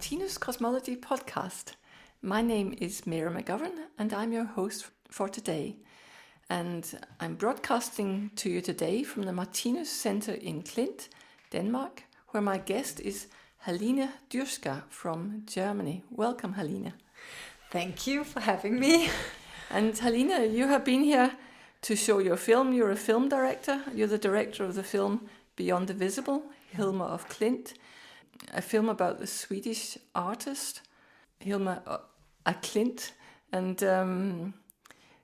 Martinus Cosmology podcast. My name is Mira McGovern and I'm your host for today. And I'm broadcasting to you today from the Martinus Centre in Klint, Denmark, where my guest is Halina Dyrschka from Germany. Welcome, Halina. Thank you for having me. And Halina, you have been here to show your film. You're a film director. You're the director of the film Beyond the Visible, Hilma of Klint, a film about the Swedish artist Hilma at Klint. And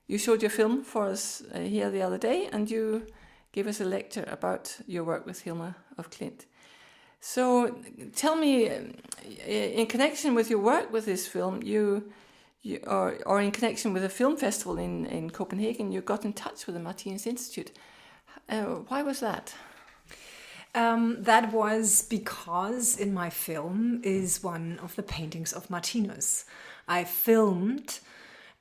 you showed your film for us here the other day, and you gave us a lecture about your work with Hilma of Klint. So tell me, in connection with your work with this film, or in connection with a film festival in Copenhagen, you got in touch with the Martinus Institute. Why was that? That was because in my film is one of the paintings of Martinus. I filmed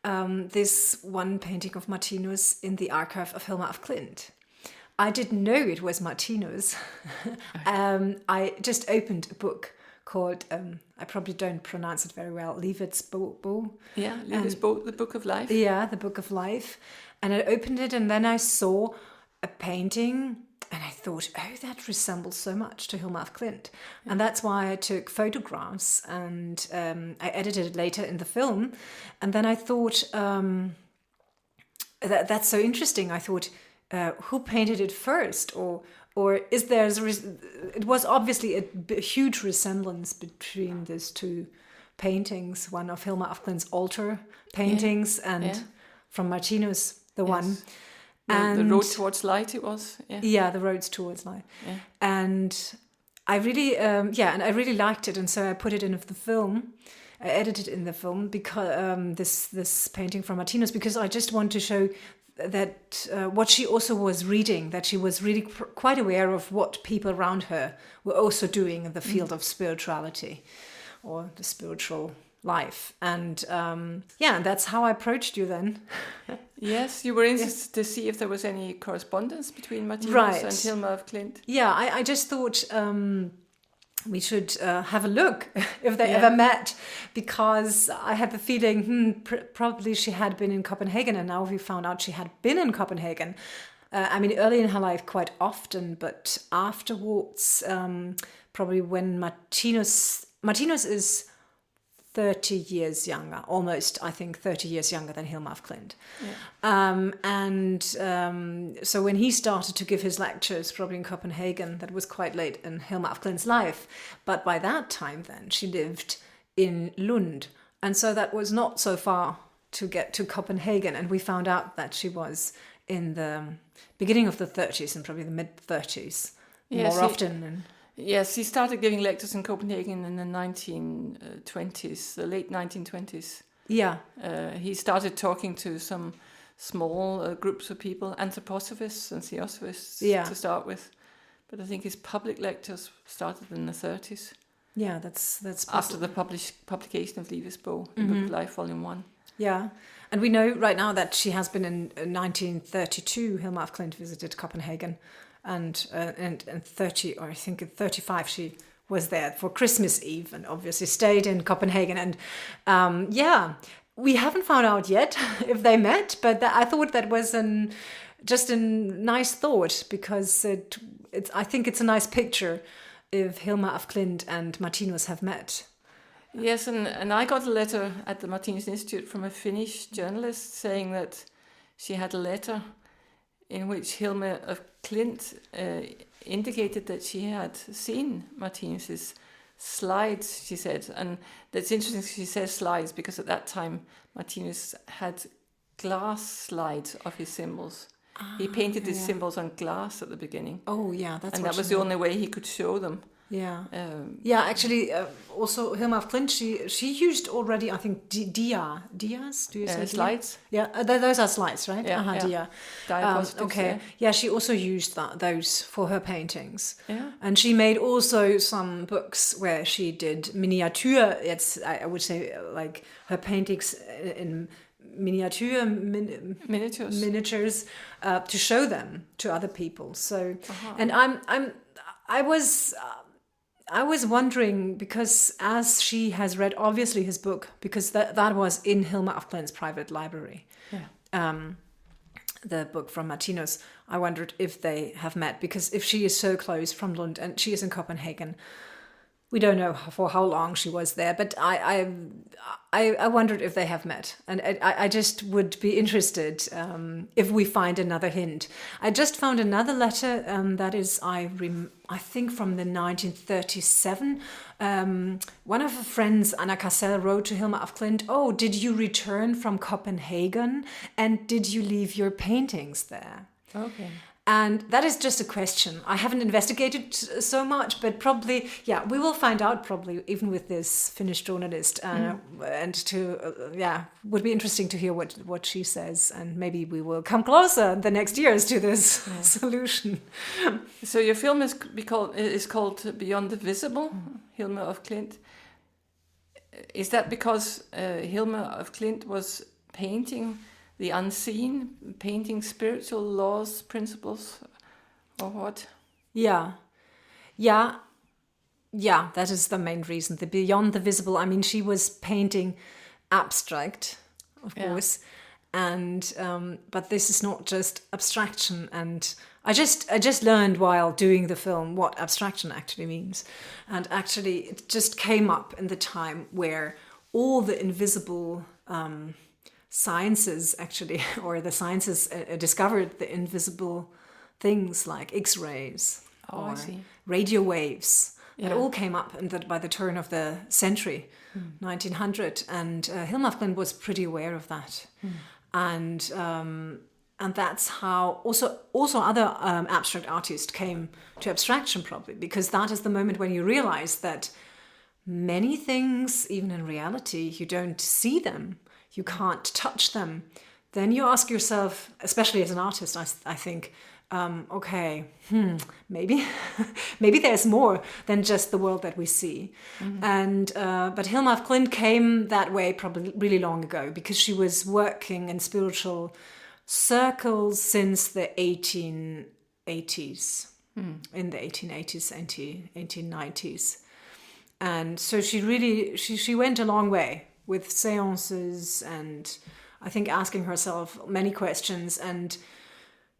this one painting of Martinus in the archive of Hilma of Klint. I didn't know it was Martinus. I just opened a book called, I probably don't pronounce it very well, Livets Bo. Yeah, Livets Bo, the Book of Life. Yeah, the Book of Life. And I opened it and then I saw a painting and I thought, oh, that resembles so much to Hilma of Klint. Yeah. And that's why I took photographs and I edited it later in the film. And then I thought, that's so interesting. I thought, who painted it first? Or is there... It was obviously a huge resemblance between these two paintings. One of Hilma of Klint's altar paintings and from Martinus, the one... The road towards light, it was. Yeah, the roads towards light. Yeah. And I really, and I really liked it, and so I put it in the film. I edited it in the film because this painting from Martinus, because I just want to show that what she also was reading, that she was really quite aware of what people around her were also doing in the field of spirituality or the spiritual life. And that's how I approached you then. Yes, you were interested to see if there was any correspondence between Martinus and Hilma of Klint. Yeah, I just thought we should have a look if they ever met, because I had the feeling probably she had been in Copenhagen, and now we found out she had been in Copenhagen. Early in her life quite often, but afterwards, probably when Martinus is 30 years younger, almost, I think, 30 years younger than Hilma of Klint. Yeah. So when he started to give his lectures, probably in Copenhagen, that was quite late in Hilma of Klint's life. But by that time then, she lived in Lund. And so that was not so far to get to Copenhagen. And we found out that she was in the beginning of the 30s and probably the mid-30s often. Yes, he started giving lectures in Copenhagen in the 1920s, the late 1920s. Yeah. He started talking to some small groups of people, anthroposophists and theosophists to start with. But I think his public lectures started in the 30s. Yeah, that's possible. After the publication of Livets Bo, the Book of Life, Volume 1. Yeah, and we know right now that she has been in 1932, Hilma of Klint visited Copenhagen. And 30, or I think in 35, she was there for Christmas Eve and obviously stayed in Copenhagen. And we haven't found out yet if they met, but I thought that was just a nice thought, because I think it's a nice picture if Hilma of Klint and Martinus have met. Yes, and I got a letter at the Martinus Institute from a Finnish journalist saying that she had a letter in which Hilma of Klint indicated that she had seen Martinus's slides, she said. And that's interesting, she says slides, because at that time Martinus had glass slides of his symbols. He painted his symbols on glass at the beginning. Oh, yeah, that's and that was the only way he could show them. Yeah. Actually, also Hilma of Klint, she used already, I think, dias. Do you say slides? Yeah, those are slides, right? Yeah. Dia. Diapositives, okay. Yeah, she also used those for her paintings. Yeah. And she made also some books where she did miniature. I would say, like her paintings in miniatures to show them to other people. So, and I was I was wondering, because as she has read, obviously, his book, because that was in Hilma af Klint's private library, the book from Martinus, I wondered if they have met, because if she is so close from Lund and she is in Copenhagen, we don't know for how long she was there, but I wondered if they have met, and I just would be interested if we find another hint. I just found another letter that is, I think, from the 1937. One of her friends, Anna Cassel, wrote to Hilma af Klint, "Oh, did you return from Copenhagen, and did you leave your paintings there?" Okay. And that is just a question. I haven't investigated so much, but probably, we will find out probably, even with this Finnish journalist. And would be interesting to hear what she says. And maybe we will come closer the next years to this solution. So your film is called Beyond the Visible, Hilma af Klint. Is that because Hilma af Klint was painting the unseen, painting spiritual laws, principles, or what? Yeah, that is the main reason. The beyond the visible. I mean, she was painting abstract, of course, and but this is not just abstraction. And I just learned while doing the film what abstraction actually means, and actually it just came up in the time where all the invisible sciences actually, or the sciences discovered the invisible things like X-rays or radio waves. It all came up by the turn of the century, 1900, and Hilma af Klint was pretty aware of that, and that's how also other abstract artists came to abstraction, probably because that is the moment when you realize that many things, even in reality, you don't see them. You can't touch them. Then you ask yourself, especially as an artist, I think, maybe there's more than just the world that we see. And but Hilma af Klint came that way probably really long ago, because she was working in spiritual circles since the 1880s, in the 1880s, 1890s. And so she went a long way with seances, and I think asking herself many questions, and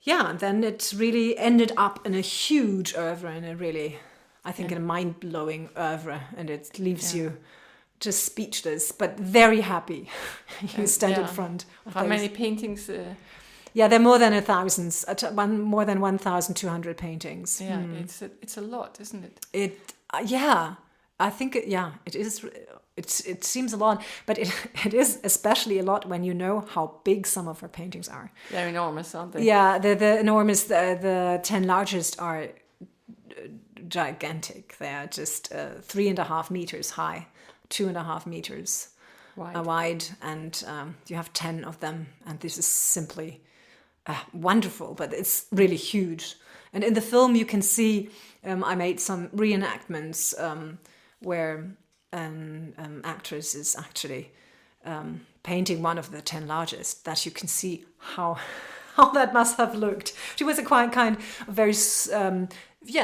then it really ended up in a huge oeuvre, and in a mind-blowing oeuvre, and it leaves you just speechless, but very happy. You stand in front of how many paintings? There are more than 1,000, more than 1,200 paintings. Yeah, it's a lot, isn't it? I think it is. It seems a lot, but it is especially a lot when you know how big some of her paintings are. They're enormous, aren't they? Yeah, the enormous. The 10 largest are gigantic. They are just 3.5 meters high, 2.5 meters wide, and you have 10 of them. And this is simply wonderful, but it's really huge. And in the film, you can see I made some reenactments where an actress is actually painting one of the 10 largest, that you can see how that must have looked. She was a very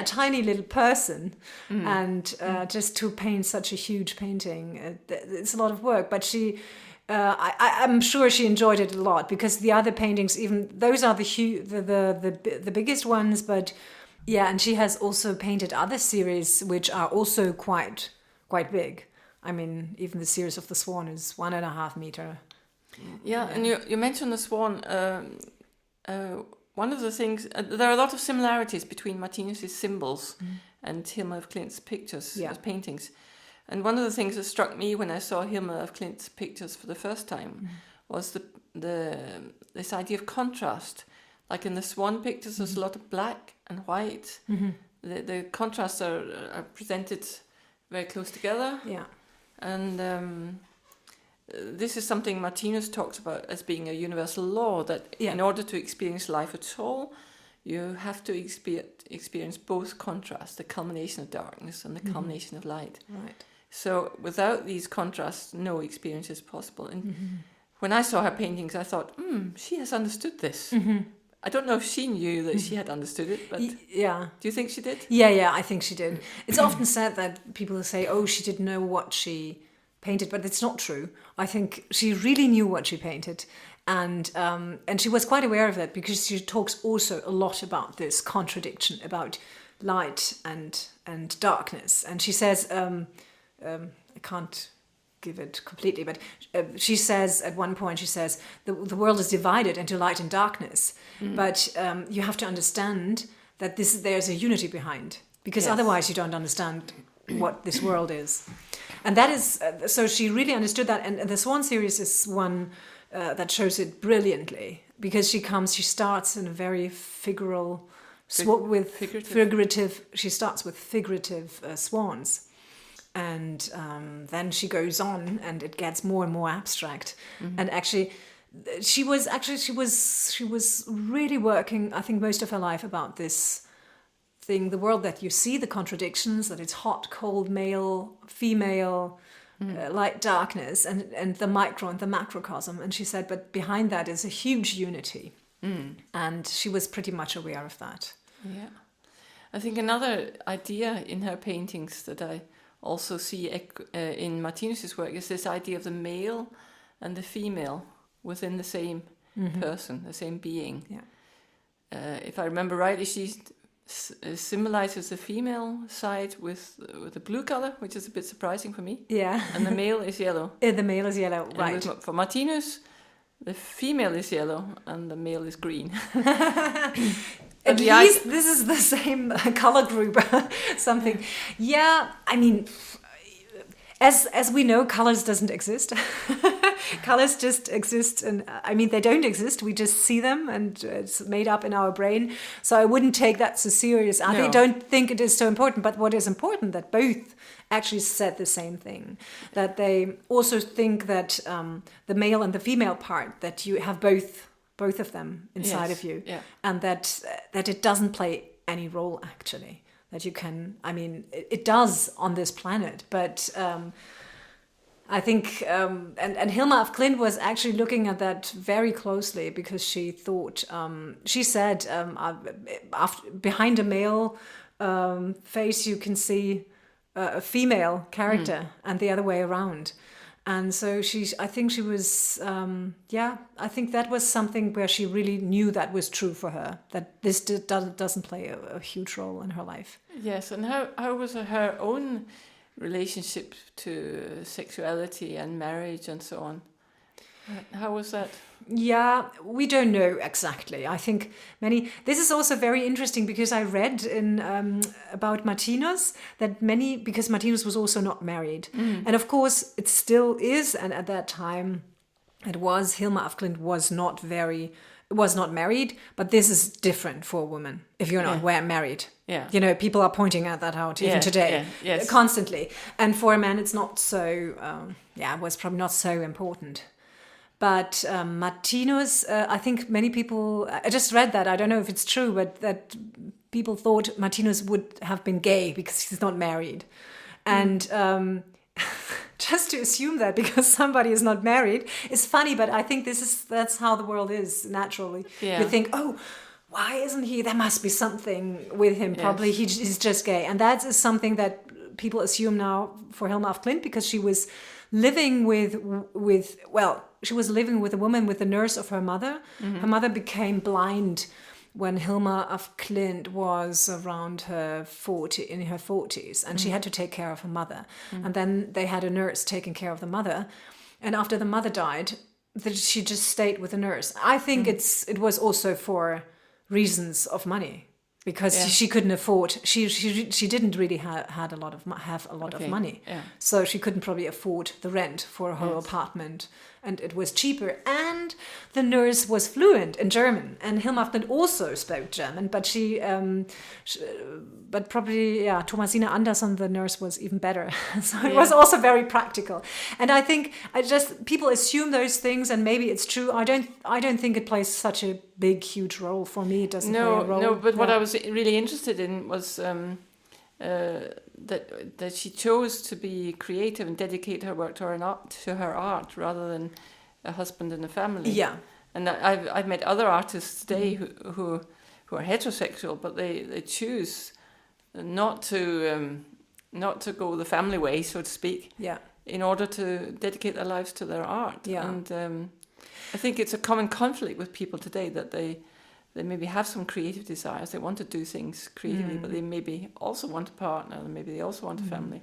tiny little person, and just to paint such a huge painting, it's a lot of work, but I'm sure she enjoyed it a lot, because the other paintings, even those are the biggest ones, but and she has also painted other series which are also quite big. I mean, even the series of the Swan is 1.5 meter. Yeah, and you mentioned the Swan. One of the things, there are a lot of similarities between Martinus's symbols and Hilma af Klint's pictures, paintings. And one of the things that struck me when I saw Hilma af Klint's pictures for the first time was this idea of contrast. Like in the Swan pictures, there's a lot of black and white. The contrasts are presented very close together. Yeah. And this is something Martinus talks about as being a universal law, that in order to experience life at all, you have to experience both contrasts, the culmination of darkness and the culmination of light. Right. So without these contrasts, no experience is possible. And when I saw her paintings, I thought, she has understood this. I don't know if she knew that she had understood it, but Yeah. do you think she did? Yeah, I think she did. It's often said that people say, oh, she didn't know what she painted, but it's not true. I think she really knew what she painted. And she was quite aware of that, because she talks also a lot about this contradiction about light and darkness. And she says, I can't give it completely, but she says at one point, she says, the world is divided into light and darkness, but you have to understand that there's a unity behind, because otherwise you don't understand what this world is. And that is, so she really understood that. And the Swan series is one that shows it brilliantly, because she starts in a very figurative. She starts with figurative swans. And then she goes on, and it gets more and more abstract. And actually, she was really working, I think, most of her life about this thing, the world that you see, the contradictions, that it's hot, cold, male, female, light, darkness, and the micro and the macrocosm. And she said, but behind that is a huge unity. And she was pretty much aware of that. Yeah. I think another idea in her paintings that I also see in Martinus's work is this idea of the male and the female within the same person, the same being. Yeah. If I remember rightly, she symbolizes the female side with the blue color, which is a bit surprising for me. Yeah. And the male is yellow. The male is yellow, right. For Martinus, the female is yellow and the male is green. At least this is the same color group, something. Yeah, I mean, as we know, colors doesn't exist. Colors just exist, and I mean, they don't exist. We just see them, and it's made up in our brain. So I wouldn't take that so serious. I don't think it is so important. But what is important, that both actually said the same thing. That they also think that the male and the female part, that you have both of them inside of you, and that it doesn't play any role, actually. That you can, I mean, it does on this planet, but I think, and Hilma of Klint was actually looking at that very closely, because she thought, she said, behind a male face you can see a female character, and the other way around. And so I think she was, I think that was something where she really knew that was true for her, that this doesn't play a huge role in her life. Yes, and how was her own relationship to sexuality and marriage and so on? How was that? Yeah, we don't know exactly. I think this is also very interesting, because I read about Martinus because Martinus was also not married. And of course it still is, and at that time Hilma of Klint was not married, but this is different for a woman if you're not married. Yeah. You know, people are pointing out that out even today, constantly. And for a man it's not so, it was probably not so important. But Martinus, I think many people, I just read that, I don't know if it's true, but that people thought Martinus would have been gay because he's not married. And just to assume that because somebody is not married is funny, but I think that's how the world is naturally. Yeah. You think, oh, why isn't he? There must be something with him. Probably he's just gay. And that is something that people assume now for Hilma of Klint, because she was living she was living with a woman, with the nurse of her mother. Mm-hmm. Her mother became blind when Hilma of Klint was around in her 40s, and she had to take care of her mother. Mm-hmm. And then they had a nurse taking care of the mother. And after the mother died, she just stayed with the nurse. I think it was also for reasons of money, because she couldn't afford. She didn't really have a lot of money, so she couldn't probably afford the rent for a whole apartment, and it was cheaper. And the nurse was fluent in German, and Hilma of Klint also spoke German, but but probably Thomasina Andersson, the nurse, was even better. So it was also very practical. And I think people assume those things, and maybe it's true. I don't think it plays such a big, huge role. For me, it doesn't play a role. No, but what I was really interested in was that she chose to be creative and dedicate her work to her art rather than a husband and a family. Yeah. And I've met other artists today who are heterosexual, but they choose not to go the family way, so to speak. Yeah. In order to dedicate their lives to their art. Yeah. And I think it's a common conflict with people today that they maybe have some creative desires. They want to do things creatively, but they maybe also want a partner, and maybe they also want a family.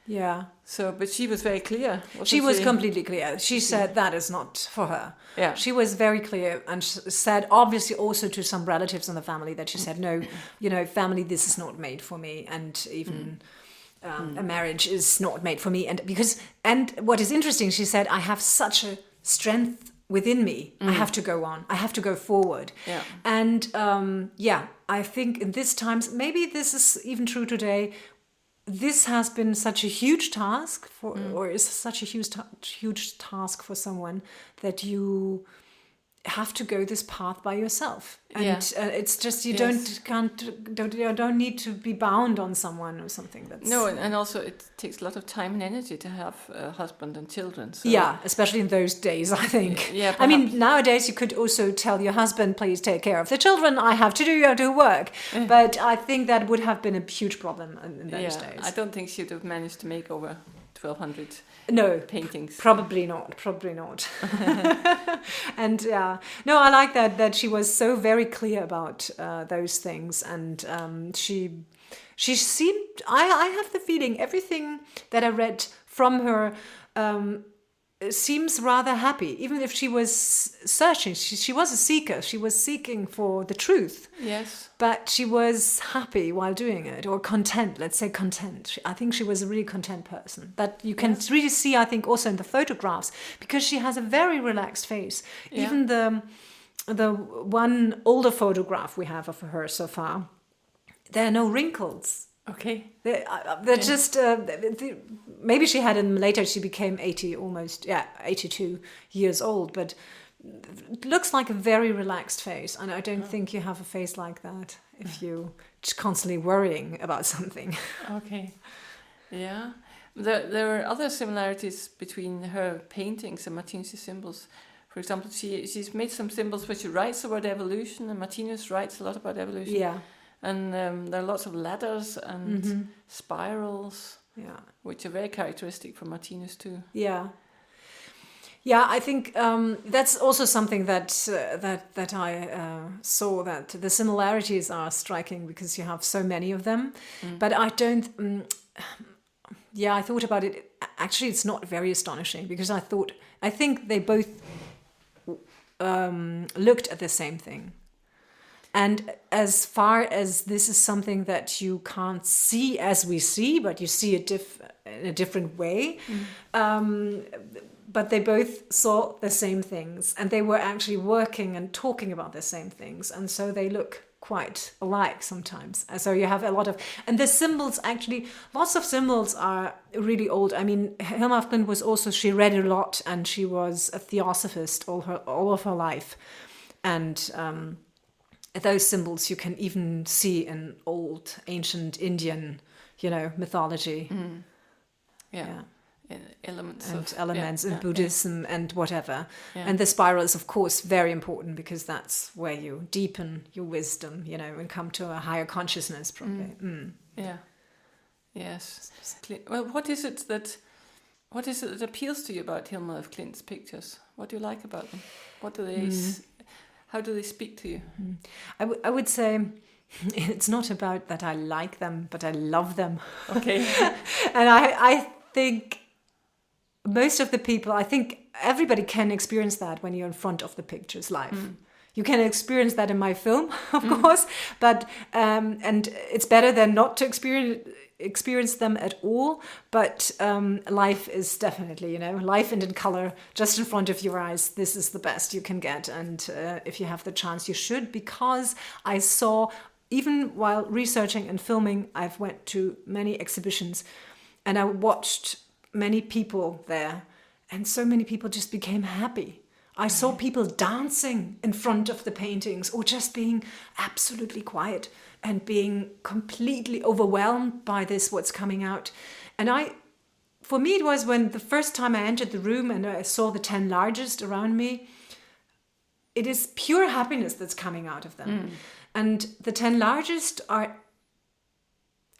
Yeah. So, but she was very clear. She was completely clear. She said that is not for her. Yeah. She was very clear and said, obviously also to some relatives in the family, that she said, no, family, this is not made for me. And even a marriage is not made for me. And what is interesting, she said, I have such a strength within me. I have to go on. I have to go forward. Yeah. And I think in these times, maybe this is even true today, this has been such a huge task or is such a huge task for someone that you have to go this path by yourself, and it's just you don't need to be bound on someone or something. That's and also it takes a lot of time and energy to have a husband and children. So. Yeah, especially in those days, I think. Yeah, I mean, nowadays you could also tell your husband, please take care of the children. I have to do work, but I think that would have been a huge problem in those days. I don't think she'd have managed to make over 1,200 paintings. Probably not. And I like that she was so very clear about those things, and she seemed. I have the feeling everything that I read from her seems rather happy, even if she was searching. She was a seeker. She was seeking for the truth. Yes. But she was happy while doing it, or content. Let's say content. I think she was a really content person. That you can really see, I think, also in the photographs, because she has a very relaxed face. Yeah. Even the one older photograph we have of her so far, there are no wrinkles. Okay. They're just maybe she had them later. She became 82 years old, but it looks like a very relaxed face, and I don't think you have a face like that if you just constantly worrying about something. Okay. Yeah. There are other similarities between her paintings and Martinus' symbols. For example, she's made some symbols where she writes the word evolution, and Martinus writes a lot about evolution. Yeah. And there are lots of ladders and spirals, which are very characteristic for Martinus too. Yeah. Yeah, I think that's also something that I saw, that the similarities are striking because you have so many of them. But I don't. I thought about it. Actually, it's not very astonishing, because I think they both looked at the same thing. And as far as this is something that you can't see as we see, but you see it in a different way, but they both saw the same things, and they were actually working and talking about the same things, and so they look quite alike sometimes. So you have a lot of, and the symbols, actually, lots of symbols are really old. I mean, Hilma af Klint was also, she read a lot, and she was a theosophist all of her life, and those symbols you can even see in old ancient Indian, mythology. Yeah. Elements in Buddhism and whatever. Yeah. And the spiral is, of course, very important, because that's where you deepen your wisdom, and come to a higher consciousness, probably. Yeah. Yes. Well, what is it that appeals to you about Hilma af Klint's pictures? What do you like about them? What do they? How do they speak to you? I would say it's not about that I like them, but I love them. Okay. And I think most of the people, I think everybody can experience that when you're in front of the pictures live. You can experience that in my film, of course, but and it's better than not to experience them at all. But life is definitely, life and in color, just in front of your eyes. This is the best you can get, and if you have the chance, you should. Because I saw, even while researching and filming, I've went to many exhibitions, and I watched many people there, and so many people just became happy. I saw people dancing in front of the paintings, or just being absolutely quiet and being completely overwhelmed by what's coming out. And for me, it was when the first time I entered the room and I saw the 10 largest around me, it is pure happiness that's coming out of them. And the 10 largest are,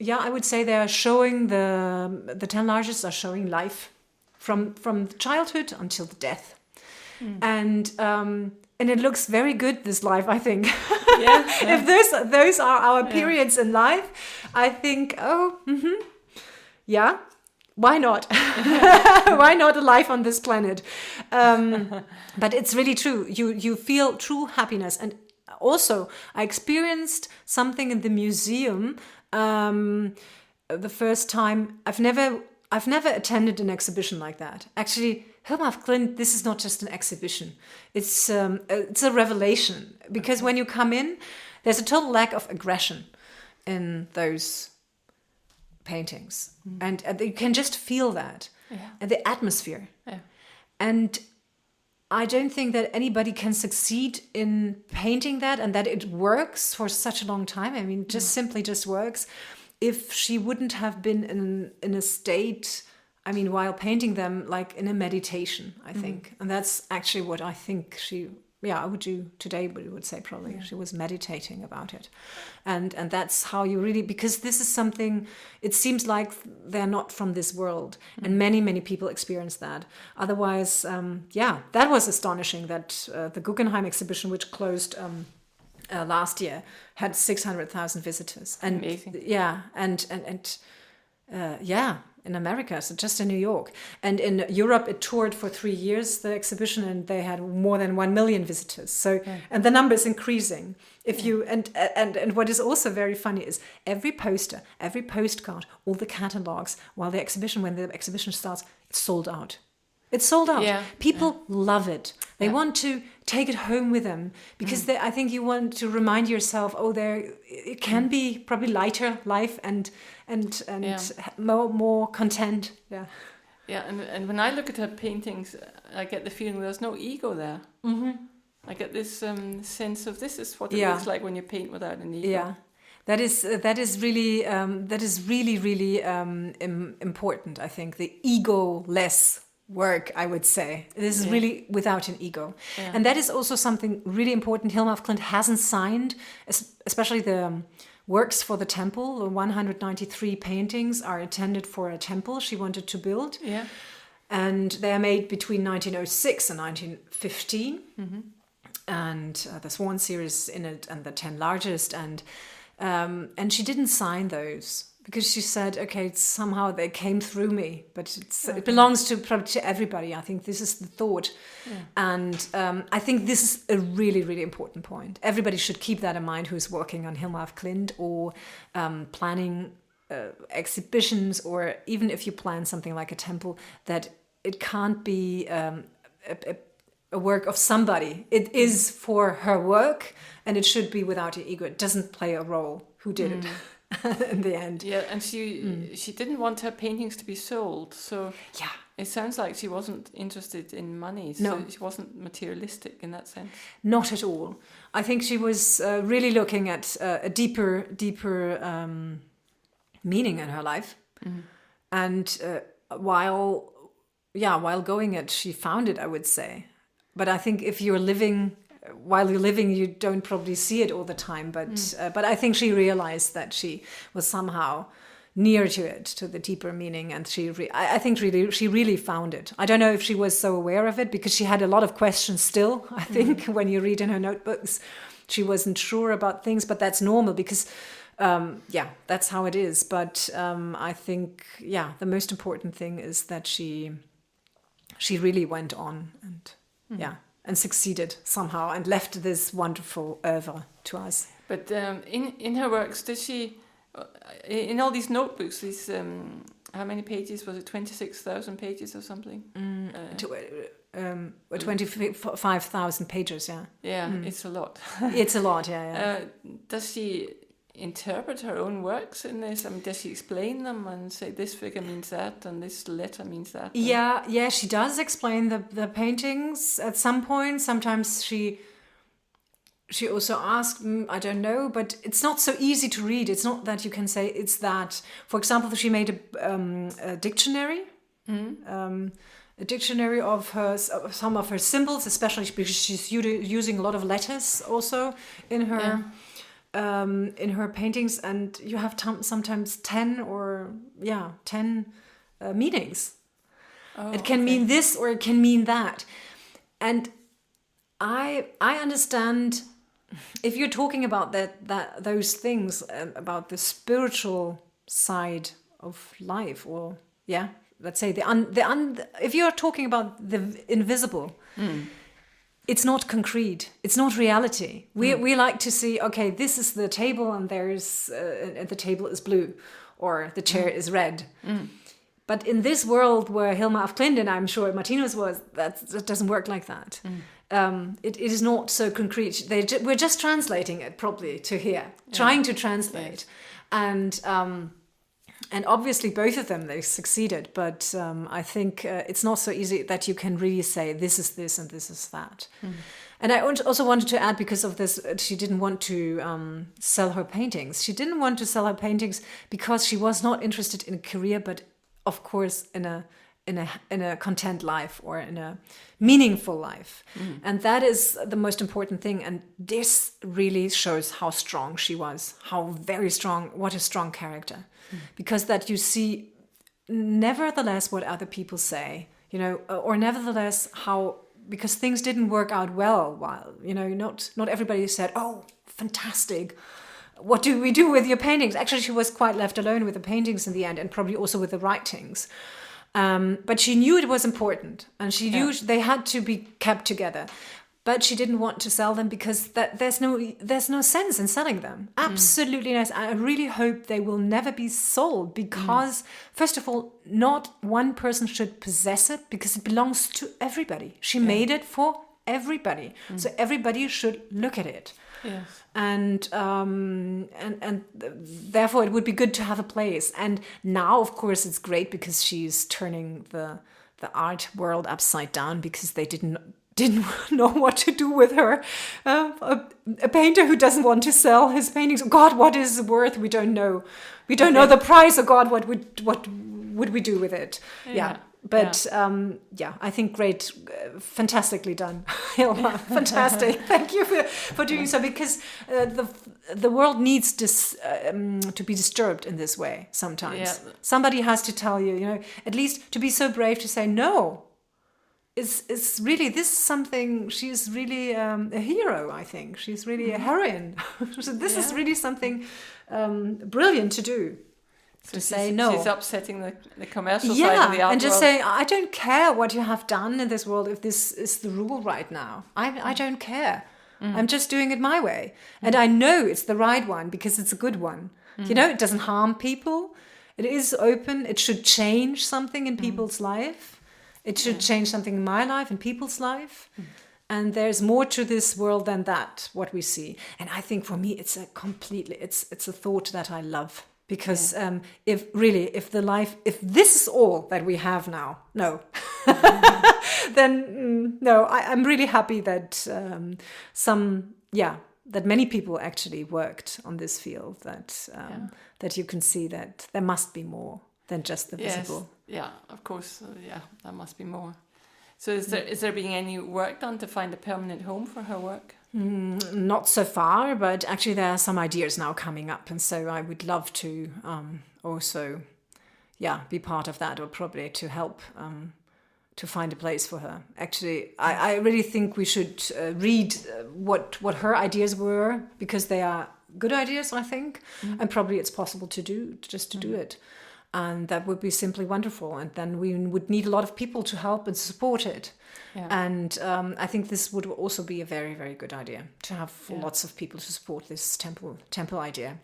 I would say they are showing the 10 largest are showing life from childhood until the death. And it looks very good, this life, I think. If those are our periods in life, I think, why not? Why not a life on this planet? But it's really true. You feel true happiness. And also, I experienced something in the museum the first time. I've never attended an exhibition like that. Actually, Hilma of Klint, this is not just an exhibition. It's a revelation. Because when you come in, there's a total lack of aggression in those paintings. And you can just feel that. And the atmosphere. And I don't think that anybody can succeed in painting that and that it works for such a long time. I mean, simply works. If she wouldn't have been in a state, I mean, while painting them, like in a meditation, I think. And that's actually what I think I would do today, but we would say probably she was meditating about it. And that's how you really, because this is something, it seems like they're not from this world. And many, many people experience that. Otherwise, that was astonishing that the Guggenheim exhibition, which closed last year, had 600,000 visitors. And amazing. In America, so just in New York. And in Europe, it toured for 3 years, the exhibition, and they had more than 1 million visitors. So, and the number is increasing. If you and what is also very funny is every poster, every postcard, all the catalogs, when the exhibition starts, it's sold out. It's sold out. People love it. They want to take it home with them because I think you want to remind yourself, it can be probably lighter life and more content. And when I look at her paintings, I get the feeling there's no ego there. I get this sense of this is what it looks like when you paint without an ego. That is really important. I think the ego-less work, I would say. This is really without an ego. And that is also something really important. Hilma of Klint hasn't signed, especially the works for the temple. The 193 paintings are intended for a temple she wanted to build. And they are made between 1906 and 1915. And the Swan series in it and the 10 largest. And she didn't sign those. Because she said, somehow they came through me, but it belongs probably to everybody. I think this is the thought. And I think this is a really, really important point. Everybody should keep that in mind who's working on Hilma of Klint or planning exhibitions, or even if you plan something like a temple, that it can't be a work of somebody. It is for her work, and it should be without an ego. It doesn't play a role who did it. In the end. And she didn't want her paintings to be sold. So it sounds like she wasn't interested in money. So she wasn't materialistic in that sense. Not at all. I think she was really looking at a deeper meaning in her life. And while going it, she found it, I would say. But I think if you're living... While you're living, you don't probably see it all the time, but I think she realized that she was somehow near to it, to the deeper meaning, and I think she really found it. I don't know if she was so aware of it, because she had a lot of questions still. I think when you read in her notebooks, she wasn't sure about things, but that's normal because that's how it is. But I think the most important thing is that she really went on and succeeded somehow and left this wonderful oeuvre to us. But in her works, did she, in all these notebooks, these how many pages was it? 26,000 pages or something? 25,000 pages. It's a lot. It's a lot. Does she interpret her own works in this? I mean, does she explain them and say this figure means that and this letter means that? She does explain the paintings at some point. Sometimes she also asks, I don't know, but it's not so easy to read. It's not that you can say it's that. For example, she made a dictionary, a dictionary of some of her symbols, especially because she's using a lot of letters also in her paintings, and you have sometimes 10 meanings. It can mean this or it can mean that, and I understand if you're talking about those things about the spiritual side of life, or let's say if you're talking about the invisible, it's not concrete, it's not reality. We like to see, okay, this is the table, and there's the table is blue, or the chair is red. But in this world where Hilma of Klint, and I'm sure Martinus was, that doesn't work like that. It is not so concrete. We're just translating it probably to here, trying to translate, and obviously both of them, they succeeded. But I think it's not so easy that you can really say this is this and this is that. And I also wanted to add, because of this, she didn't want to sell her paintings. She didn't want to sell her paintings because she was not interested in a career, but of course in a content life, or in a meaningful life. And that is the most important thing. And this really shows how strong she was, how very strong, what a strong character. Because that you see, nevertheless, what other people say, or nevertheless how, because things didn't work out well, while, not everybody said, oh, fantastic, what do we do with your paintings? Actually, she was quite left alone with the paintings in the end, and probably also with the writings. But she knew it was important, and she knew they had to be kept together. But she didn't want to sell them because there's no sense in selling them. Absolutely no. I really hope they will never be sold, because first of all, not one person should possess it, because it belongs to everybody. She made it for everybody, so everybody should look at it. Yes. And therefore it would be good to have a place. And now, of course, it's great because she's turning the art world upside down, because they didn't know what to do with her. A painter who doesn't want to sell his paintings. God, what is it worth? We don't know. We don't know the price. Oh God, what would we do with it? Yeah. But I think great, fantastically done, Hilma. Fantastic. Thank you for doing so, because the world needs to be disturbed in this way sometimes. Yeah. Somebody has to tell you, at least to be so brave to say no. It's really, this is something, she's really a hero, I think. She's really a heroine. So this is really something brilliant to do. So to say no. She's upsetting the commercial side of the art and just world. say, I don't care what you have done in this world, if this is the rule right now. I don't care. I'm just doing it my way. And I know it's the right one because it's a good one. It doesn't harm people. It is open. It should change something in people's life. It should change something in my life, in people's life. And there's more to this world than that, what we see. And I think for me, it's a thought that I love. Because if this is all that we have now, then no, I'm really happy that that many people actually worked on this field, that you can see that there must be more than just the visible. Yeah, of course. There must be more. So is there being any work done to find a permanent home for her work? Not so far, but actually there are some ideas now coming up, and so I would love to also be part of that, or probably to help to find a place for her. Actually, I really think we should read what her ideas were, because they are good ideas, I think, and probably it's possible to do it. And that would be simply wonderful. And then we would need a lot of people to help and support it. Yeah. And I think this would also be a very, very good idea, to have lots of people to support this temple idea.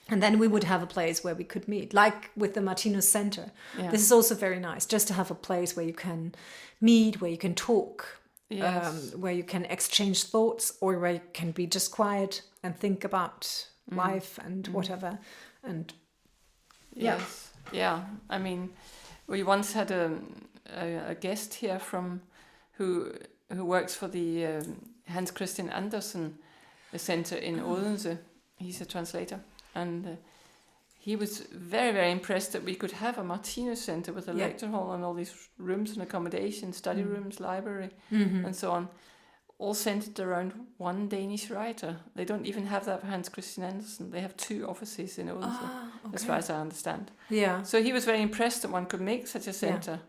And then we would have a place where we could meet, like with the Martinus Centre. Yeah. This is also very nice, just to have a place where you can meet, where you can talk, where you can exchange thoughts, or where you can be just quiet and think about life and whatever. And Yeah, I mean, we once had a guest here who works for the Hans Christian Andersen Center in Odense. He's a translator, and he was very, very impressed that we could have a Martinus Centre with a Yeah. lecture hall and all these rooms and accommodation, study rooms, library, and so on, all centered around one Danish writer. They don't even have that for Hans Christian Andersen. They have 2 offices in Odense, as far as I understand. Yeah. So he was very impressed that one could make such a centre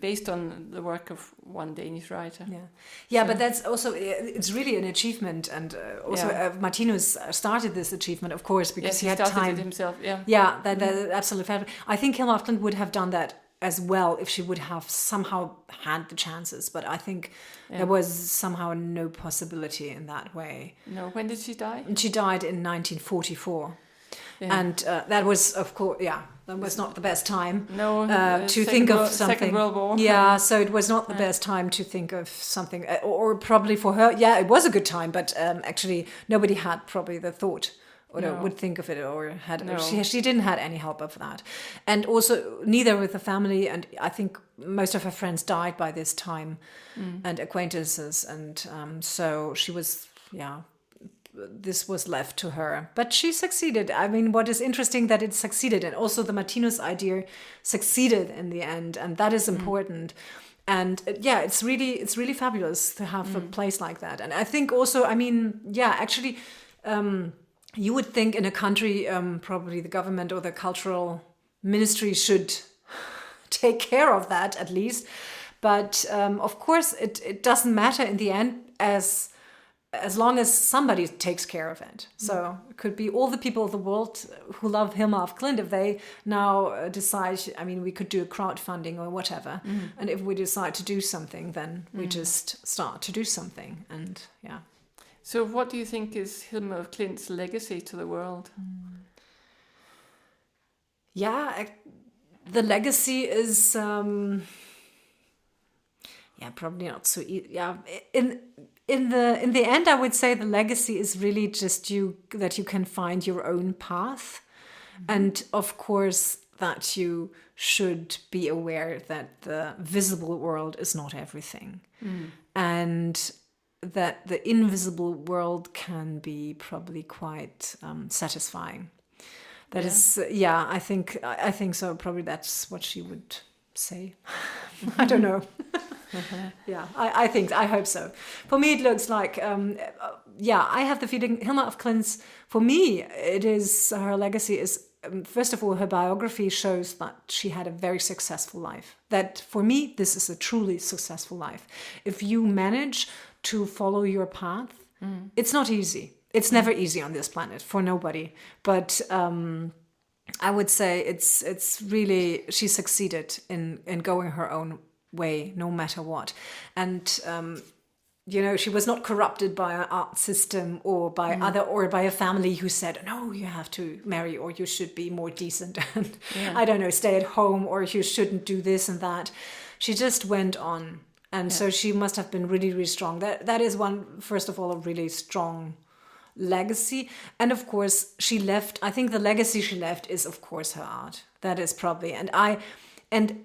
based on the work of one Danish writer. Yeah, but that's also, it's really an achievement. And also Martinus started this achievement, of course, because he had started time. it himself, Yeah, that's absolutely fair. I think Hilma af Klint would have done that as well if she would have somehow had the chances. But I think there was somehow no possibility in that way. No, when did she die? And she died in 1944. Yeah. And that was, of course, that was not the best time to think of something. Second World War. Yeah, so it was not the best time to think of something, or probably for her. Yeah, it was a good time, but actually nobody had probably the thought or would think of it, or had she didn't had any help of that, and also neither with the family. And I think most of her friends died by this time, and acquaintances, and so she was this was left to her. But she succeeded. I mean, what is interesting that it succeeded, and also the Martinus idea succeeded in the end, and that is important. And it's really fabulous to have a place like that. And I think also, I mean, actually, you would think in a country, probably the government or the cultural ministry should take care of that at least. But of course, it doesn't matter in the end as long as somebody takes care of it. So it could be all the people of the world who love Hilma af Klint. If they now decide, I mean, we could do a crowdfunding or whatever. And if we decide to do something, then we just start to do something. And So what do you think is Hilma af Klint's legacy to the world? The legacy is... probably not so easy. In the end, I would say the legacy is really just that you can find your own path, and of course that you should be aware that the visible world is not everything, and that the invisible world can be probably quite satisfying. That is, I think so. Probably that's what she would say. I don't know. I hope so. For me, it looks like, I have the feeling Hilma af Klint's, for me, her legacy is, first of all, her biography shows that she had a very successful life. That, for me, this is a truly successful life. If you manage to follow your path, it's not easy. It's never easy on this planet for nobody. But I would say it's really, she succeeded in going her own way, no matter what. And she was not corrupted by an art system or by or by a family who said, no, you have to marry, or you should be more decent and I don't know, stay at home, or you shouldn't do this and that. She just went on, and so she must have been really, really strong. That is one, first of all, a really strong legacy. And of course she left, I think the legacy she left is of course her art. That is probably, and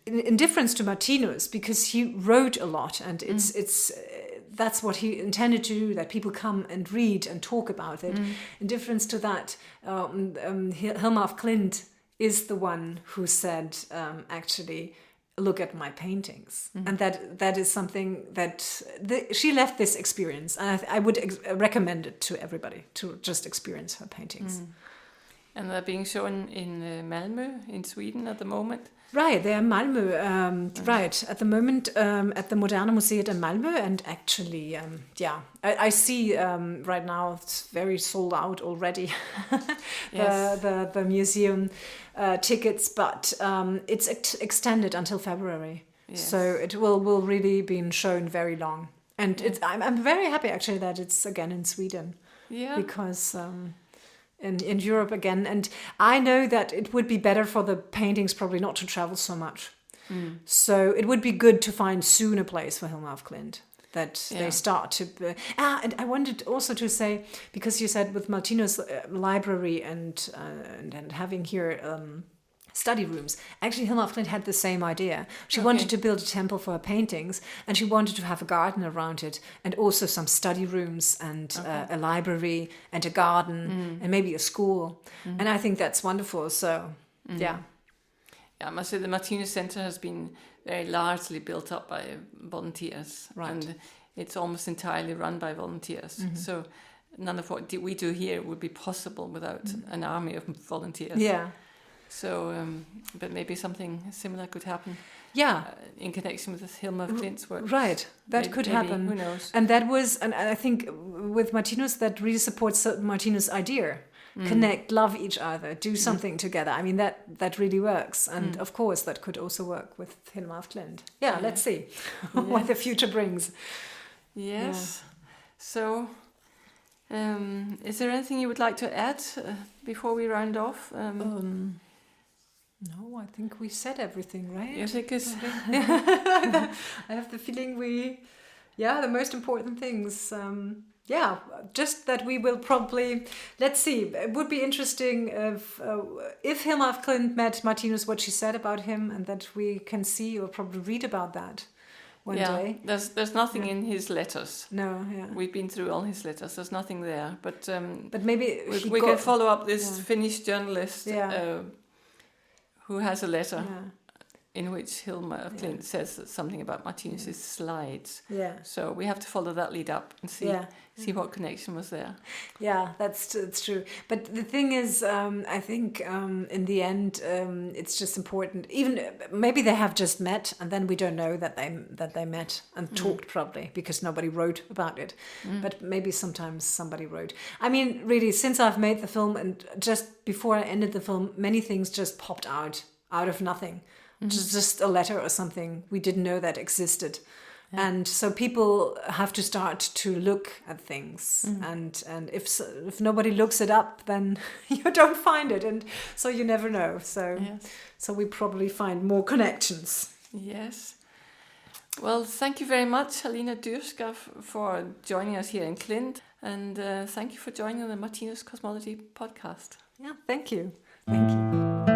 in difference to Martinus, because he wrote a lot, and it's that's what he intended to do, that people come and read and talk about it. In difference to that, Hilma af Klint is the one who said, actually, look at my paintings. And that is something that she left this experience, and I would recommend it to everybody to just experience her paintings. And they're being shown in Malmö in Sweden at the moment. Right, they're in Malmö, right, at the moment at the Moderna Museet in Malmö, and actually, I see right now it's very sold out already, the museum tickets, but it's extended until February, so it will really be shown very long, and I'm very happy actually that it's again in Sweden, because... In Europe again, and I know that it would be better for the paintings probably not to travel so much. So it would be good to find soon a place for Hilma af Klint, that they start to... and I wanted also to say, because you said with Martinus library and having here study rooms. Actually, Hilma af Klint had the same idea. She wanted to build a temple for her paintings, and she wanted to have a garden around it, and also some study rooms, and a library, and a garden, and maybe a school. And I think that's wonderful. So, yeah. I must say the Martinus Center has been very largely built up by volunteers. Right. And it's almost entirely run by volunteers. So none of what we do here would be possible without an army of volunteers. Yeah. So, but maybe something similar could happen. Yeah. In connection with Hilma af Klint's work. Right. That could happen. Who knows? And that was, and I think with Martinus, that really supports Martinus' idea. Connect, love each other, do something together. I mean, that really works. And of course, that could also work with Hilma af Klint. Yeah, let's see what the future brings. Yes. So, is there anything you would like to add before we round off? No, I think we said everything, right? I think it's... I have the feeling the most important things. Just that we will probably, let's see, it would be interesting if Hilma af Klint met Martinus, what she said about him, and that we can see or probably read about that one day. There's nothing in his letters. No, We've been through all his letters. There's nothing there. But maybe we can follow up this Finnish journalist who has a letter in which Hilma af Klint says something about Martinus's slides. Yeah. So we have to follow that lead up and see what connection was there. Yeah, that's true. But the thing is, I think in the end, it's just important. Even maybe they have just met, and then we don't know that they met and talked probably because nobody wrote about it. But maybe sometimes somebody wrote. I mean, really, since I've made the film and just before I ended the film, many things just popped out of nothing. Just a letter or something we didn't know that existed. And so people have to start to look at things, and if nobody looks it up, then you don't find it, and so you never know. So we probably find more connections. Yes. Well, thank you very much, Helena Dyrschka, for joining us here in Klint, and thank you for joining the Martinus Cosmology podcast. Yeah, thank you. Thank you.